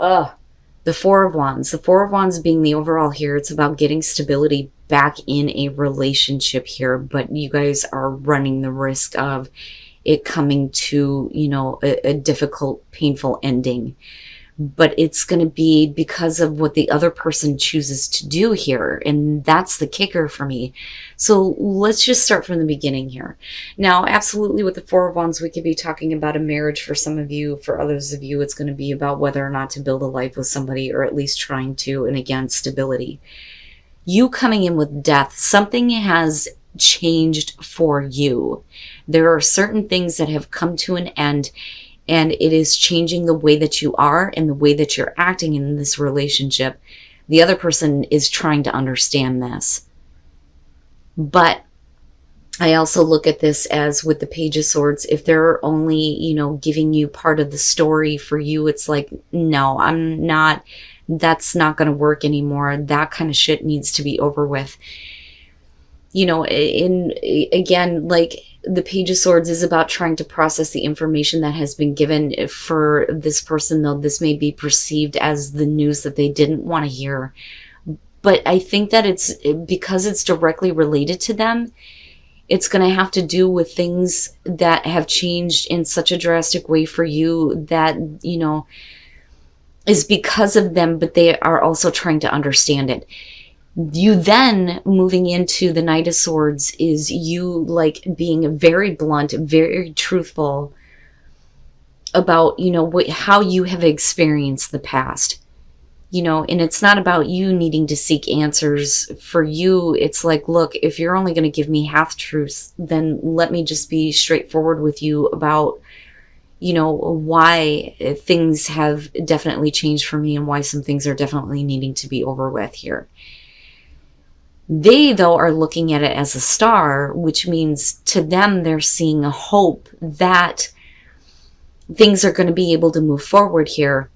The Four of Wands. The Four of Wands being the overall here, it's about getting stability back in a relationship here, but you guys are running the risk of it coming to, a difficult, painful ending. But it's going to be because of what the other person chooses to do here. And that's the kicker for me. So let's just start from the beginning here. Now, absolutely with the Four of Wands, we could be talking about a marriage for some of you. For others of you, it's going to be about whether or not to build a life with somebody, or at least trying to, and again, stability. You coming in with death, something has changed for you. There are certain things that have come to an end, and it is changing the way that you are and the way that you're acting in this relationship. The other person is trying to understand this. But I also look at this as with the Page of Swords, if they're only, giving you part of the story, for you, it's like, no, that's not going to work anymore. That kind of shit needs to be over with. Again, like, the Page of Swords is about trying to process the information that has been given. For this person, though, this may be perceived as the news that they didn't want to hear. But I think that it's because it's directly related to them. It's going to have to do with things that have changed in such a drastic way for you that, is because of them, but they are also trying to understand it. You then moving into the Knight of Swords is you like being very blunt, very truthful about, how you have experienced the past, and it's not about you needing to seek answers. For you, it's like, look, if you're only going to give me half truths, then let me just be straightforward with you about, why things have definitely changed for me and why some things are definitely needing to be over with here. They, though, are looking at it as a star, which means to them they're seeing a hope that things are going to be able to move forward here,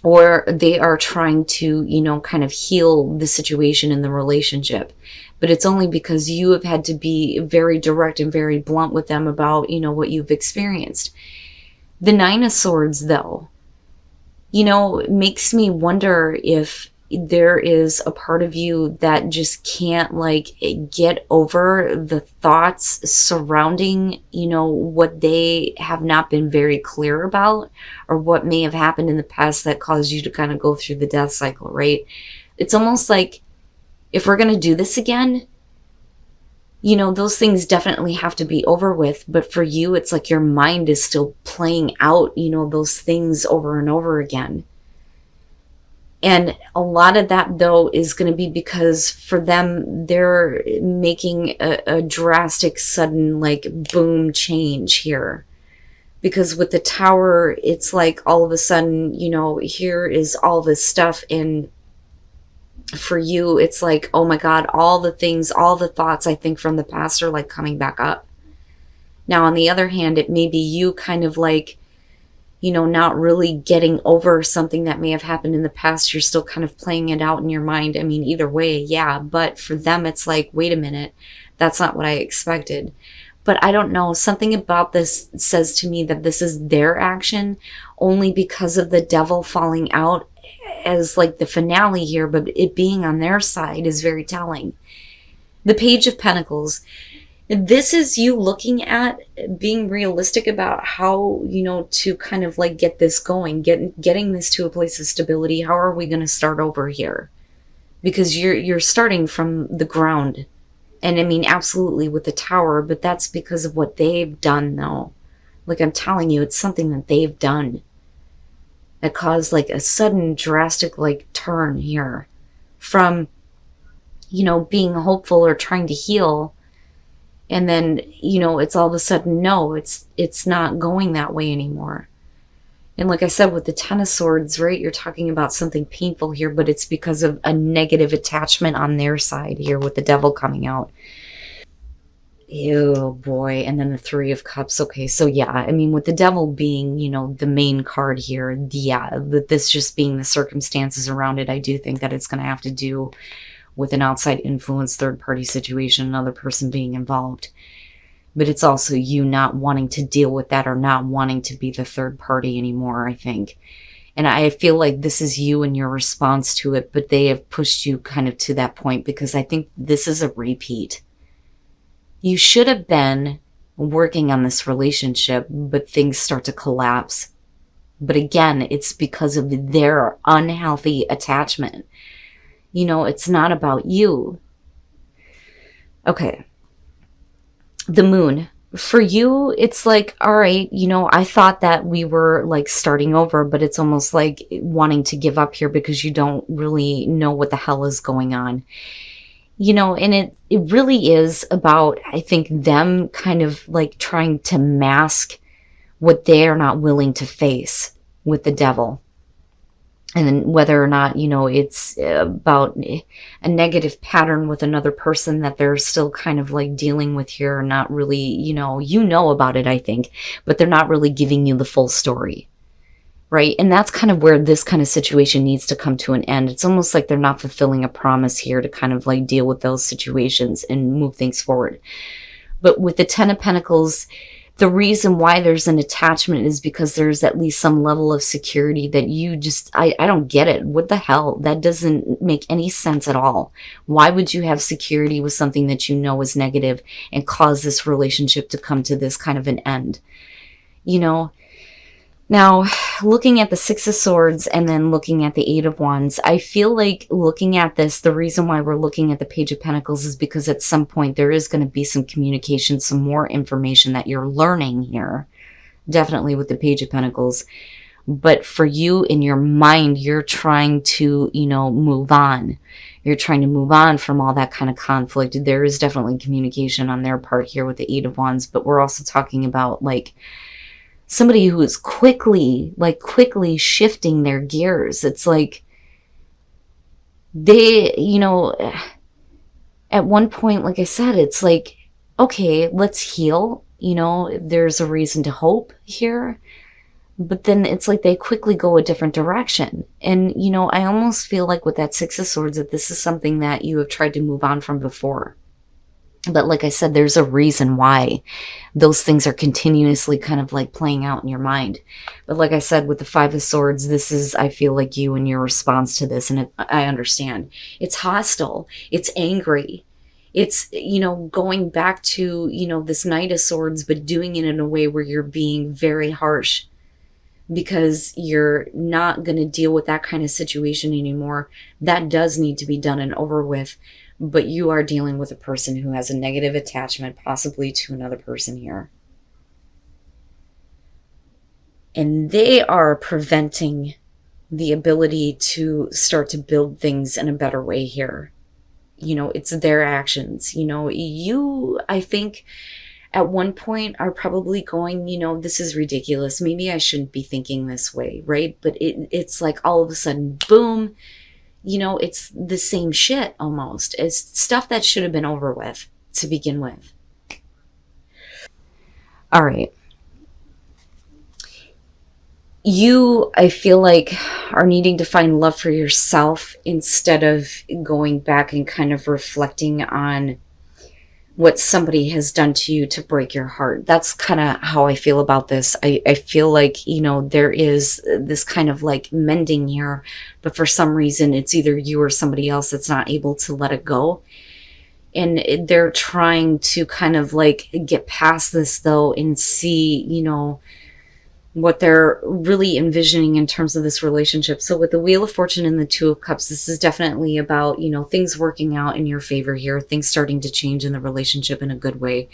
or they are trying to, kind of heal the situation in the relationship. But it's only because you have had to be very direct and very blunt with them about, what you've experienced. The Nine of Swords, though, makes me wonder if there is a part of you that just can't get over the thoughts surrounding, what they have not been very clear about, or what may have happened in the past that caused you to kind of go through the death cycle, right? It's almost like, if we're going to do this again, those things definitely have to be over with. But for you, it's like your mind is still playing out, those things over and over again. And a lot of that, though, is going to be because for them, they're making a drastic, sudden, boom change here. Because with the Tower, it's like all of a sudden, here is all this stuff. And for you, it's like, oh my God, all the things, all the thoughts I think from the past are coming back up. Now, on the other hand, it may be you kind of not really getting over something that may have happened in the past. You're still kind of playing it out in your mind. I mean, either way, yeah. But for them, it's like, wait a minute, that's not what I expected. But I don't know. Something about this says to me that this is their action only because of the Devil falling out as the finale here. But it being on their side is very telling. The Page of Pentacles. This is you looking at being realistic about how, to kind of get this going, getting this to a place of stability. How are we going to start over here? Because you're starting from the ground. And I mean, absolutely with the Tower, but that's because of what they've done, though. I'm telling you, it's something that they've done that caused a sudden drastic turn here from, being hopeful or trying to heal. And then, it's all of a sudden, no, it's not going that way anymore. And like I said, with the Ten of Swords, right, you're talking about something painful here, but it's because of a negative attachment on their side here with the Devil coming out. Ew, boy. And then the Three of Cups. Okay, so yeah, I mean, with the Devil being, the main card here, yeah, this just being the circumstances around it, I do think that it's going to have to do with an outside influence, third-party situation, another person being involved. But it's also you not wanting to deal with that or not wanting to be the third party anymore, I think. And I feel like this is you and your response to it, but they have pushed you kind of to that point because I think this is a repeat. You should have been working on this relationship, but things start to collapse. But again, it's because of their unhealthy attachment. It's not about you. Okay. The moon. For you, it's like, all right, I thought that we were like starting over, but it's almost like wanting to give up here because you don't really know what the hell is going on. And it really is about, I think, them kind of like trying to mask what they are not willing to face with the devil. And then whether or not, it's about a negative pattern with another person that they're still kind of like dealing with here, or not really, about it, I think, but they're not really giving you the full story. Right? And that's kind of where this kind of situation needs to come to an end. It's almost like they're not fulfilling a promise here to kind of like deal with those situations and move things forward. But with the Ten of Pentacles, the reason why there's an attachment is because there's at least some level of security that you just, I don't get it. What the hell? That doesn't make any sense at all. Why would you have security with something that you know is negative and cause this relationship to come to this kind of an end? Now, looking at the Six of Swords and then looking at the Eight of Wands, I feel like looking at this, the reason why we're looking at the Page of Pentacles is because at some point there is going to be some communication, some more information that you're learning here. Definitely with the Page of Pentacles. But for you, in your mind, you're trying to, move on. You're trying to move on from all that kind of conflict. There is definitely communication on their part here with the Eight of Wands, but we're also talking about like somebody who is quickly shifting their gears. It's like they, at one point, like I said, it's like, okay, let's heal. There's a reason to hope here. But then it's like they quickly go a different direction. And, I almost feel like with that Six of Swords that this is something that you have tried to move on from before. But like I said, there's a reason why those things are continuously kind of like playing out in your mind. But like I said, with the Five of Swords, this is, I feel like you and your response to this. And I understand. It's hostile. It's angry. It's, going back to, this Knight of Swords, but doing it in a way where you're being very harsh. Because you're not going to deal with that kind of situation anymore. That does need to be done and over with. But you are dealing with a person who has a negative attachment, possibly to another person here. And they are preventing the ability to start to build things in a better way here. It's their actions. You, I think, at one point are probably going, this is ridiculous. Maybe I shouldn't be thinking this way, right? But it's like all of a sudden, boom, it's the same shit almost. It's stuff that should have been over with to begin with. All right. You, I feel like, are needing to find love for yourself instead of going back and kind of reflecting on what somebody has done to you to break your heart. That's kind of how I feel about this. I feel like, there is this kind of like mending here, but for some reason it's either you or somebody else that's not able to let it go. And they're trying to kind of like get past this though and see, what they're really envisioning in terms of this relationship. So with the Wheel of Fortune and the Two of Cups, this is definitely about, things working out in your favor here, things starting to change in the relationship in a good way.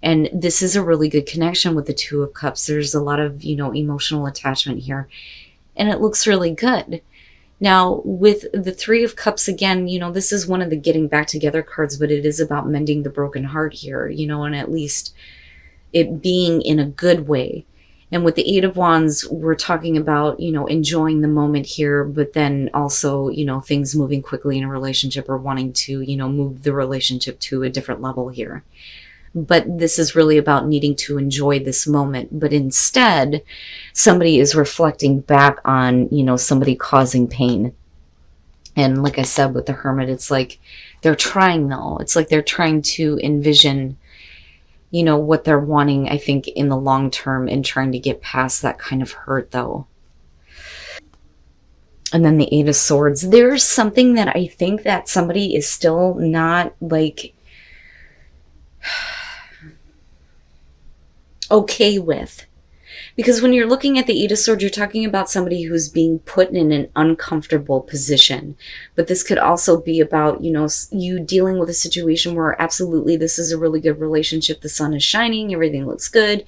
And this is a really good connection with the Two of Cups. There's a lot of, emotional attachment here, and it looks really good. Now, with the Three of Cups, again, this is one of the getting back together cards, but it is about mending the broken heart here, and at least it being in a good way. And with the Eight of Wands, we're talking about, enjoying the moment here, but then also, things moving quickly in a relationship or wanting to, move the relationship to a different level here. But this is really about needing to enjoy this moment. But instead, somebody is reflecting back on, somebody causing pain. And like I said, with the Hermit, it's like they're trying though. It's like they're trying to envision what they're wanting, I think, in the long term and trying to get past that kind of hurt though. And then the Eight of Swords. There's something that I think that somebody is still not like okay with. Because when you're looking at the Eight of Swords, you're talking about somebody who's being put in an uncomfortable position. But this could also be about, you dealing with a situation where absolutely this is a really good relationship. The sun is shining. Everything looks good.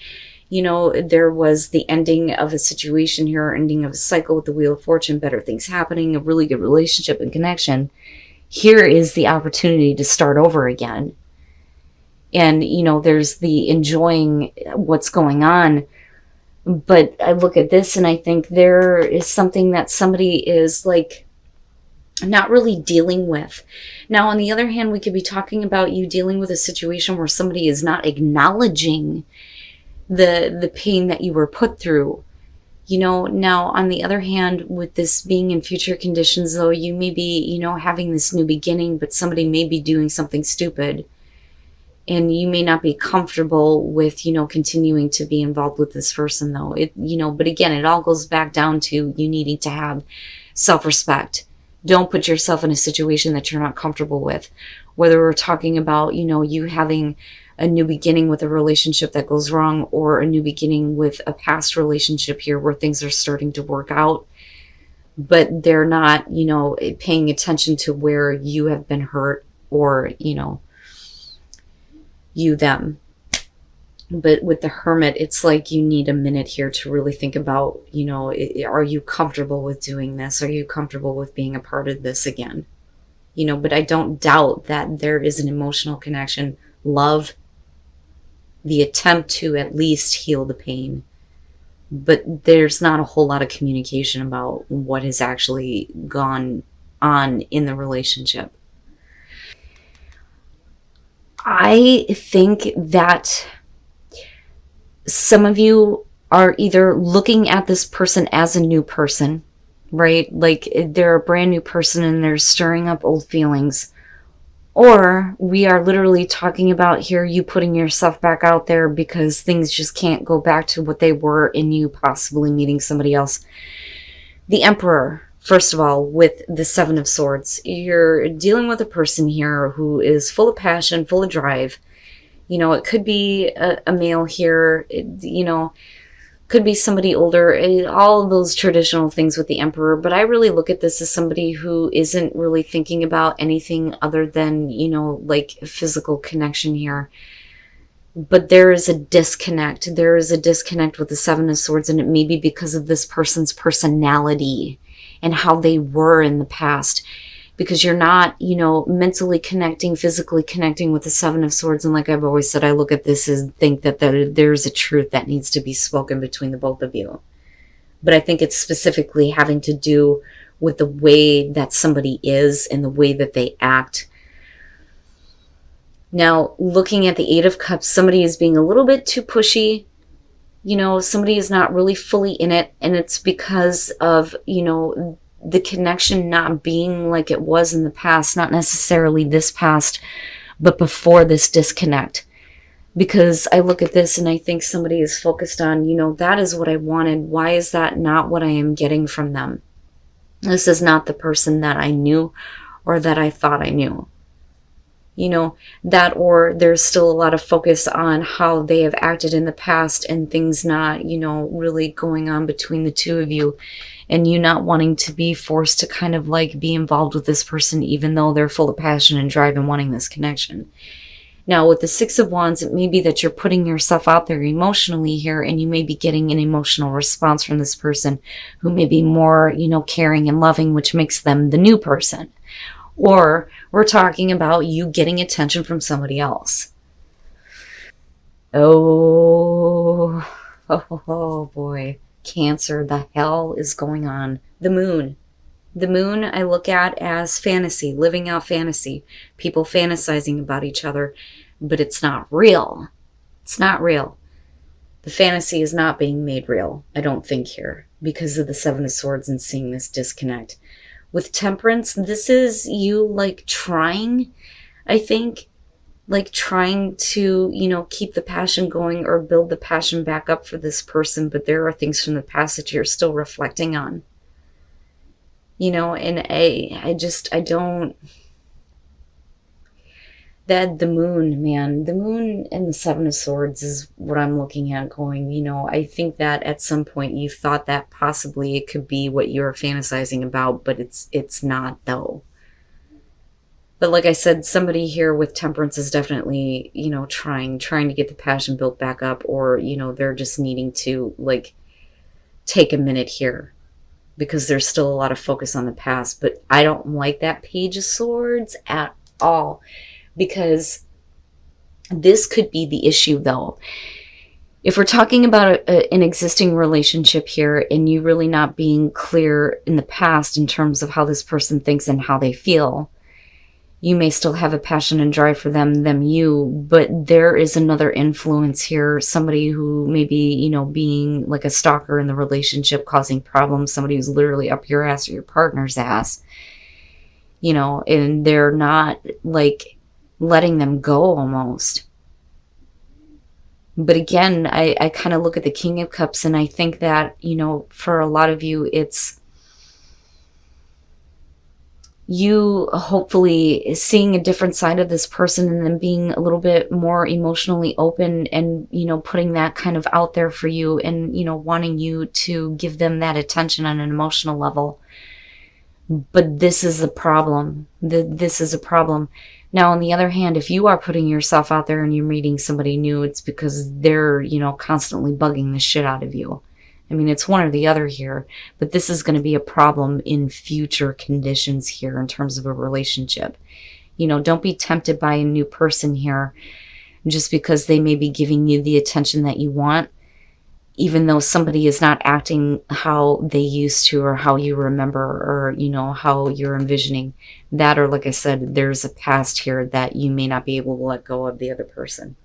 There was the ending of a situation here, ending of a cycle with the Wheel of Fortune, better things happening, a really good relationship and connection. Here is the opportunity to start over again. And, there's the enjoying what's going on. But I look at this and I think there is something that somebody is like not really dealing with. Now, on the other hand, we could be talking about you dealing with a situation where somebody is not acknowledging the pain that you were put through. Now, on the other hand, with this being in future conditions, though, you may be, having this new beginning, but somebody may be doing something stupid. And you may not be comfortable with, continuing to be involved with this person, though. But again, it all goes back down to you needing to have self-respect. Don't put yourself in a situation that you're not comfortable with. Whether we're talking about, you having a new beginning with a relationship that goes wrong, or a new beginning with a past relationship here where things are starting to work out, but they're not, paying attention to where you have been hurt, or, you them. But with the Hermit, it's like you need a minute here to really think about, are you comfortable with doing this? Are you comfortable with being a part of this again? But I don't doubt that there is an emotional connection, love, the attempt to at least heal the pain. But there's not a whole lot of communication about what has actually gone on in the relationship. I think that some of you are either looking at this person as a new person, right? Like they're a brand new person and they're stirring up old feelings. Or we are literally talking about here you putting yourself back out there because things just can't go back to what they were in you possibly meeting somebody else. The Emperor, first of all, with the Seven of Swords, you're dealing with a person here who is full of passion, full of drive. It could be a male here, could be somebody older, all of those traditional things with the Emperor. But I really look at this as somebody who isn't really thinking about anything other than, like physical connection here. But there is a disconnect. There is a disconnect with the Seven of Swords, and it may be because of this person's personality and how they were in the past. Because you're not, mentally connecting, physically connecting with the Seven of Swords. And like I've always said, I look at this and think that there's a truth that needs to be spoken between the both of you. But I think it's specifically having to do with the way that somebody is and the way that they act. Now, looking at the Eight of Cups, somebody is being a little bit too pushy. Somebody is not really fully in it. And it's because of, the connection not being like it was in the past, not necessarily this past, but before this disconnect. Because I look at this and I think somebody is focused on, that is what I wanted. Why is that not what I am getting from them? This is not the person that I knew or that I thought I knew. That, or there's still a lot of focus on how they have acted in the past and things not, really going on between the two of you, and you not wanting to be forced to kind of like be involved with this person, even though they're full of passion and drive and wanting this connection. Now, with the Six of Wands, it may be that you're putting yourself out there emotionally here, and you may be getting an emotional response from this person who may be more, caring and loving, which makes them the new person. Or we're talking about you getting attention from somebody else. Oh boy. Cancer, the hell is going on? The moon. The moon I look at as fantasy, living out fantasy. People fantasizing about each other, but it's not real. It's not real. The fantasy is not being made real, I don't think, here, because of the Seven of Swords and seeing this disconnect. With Temperance, this is you like trying, I think, like trying to, keep the passion going or build the passion back up for this person. But there are things from the past that you're still reflecting on. And I don't, that the moon, man, the moon and the Seven of Swords is what I'm looking at going, I think that at some point you thought that possibly it could be what you're fantasizing about, but it's not though. But like I said, somebody here with temperance is definitely, trying to get the passion built back up, or, they're just needing to like take a minute here because there's still a lot of focus on the past. But I don't like that Page of Swords at all, because this could be the issue though. If we're talking about an existing relationship here and you really not being clear in the past in terms of how this person thinks and how they feel, you may still have a passion and drive for them, you, but there is another influence here. Somebody who may be, being like a stalker in the relationship, causing problems. Somebody who's literally up your ass or your partner's ass, and they're not like letting them go almost. But again, I kind of look at the King of Cups and I think that, for a lot of you, it's you hopefully seeing a different side of this person and then being a little bit more emotionally open and, putting that kind of out there for you and, wanting you to give them that attention on an emotional level. But this is a problem. This is a problem. Now, on the other hand, if you are putting yourself out there and you're meeting somebody new, it's because they're, constantly bugging the shit out of you. I mean, it's one or the other here, but this is going to be a problem in future conditions here in terms of a relationship. Don't be tempted by a new person here just because they may be giving you the attention that you want, even though somebody is not acting how they used to or how you remember or, how you're envisioning that. Or like I said, there's a past here that you may not be able to let go of the other person.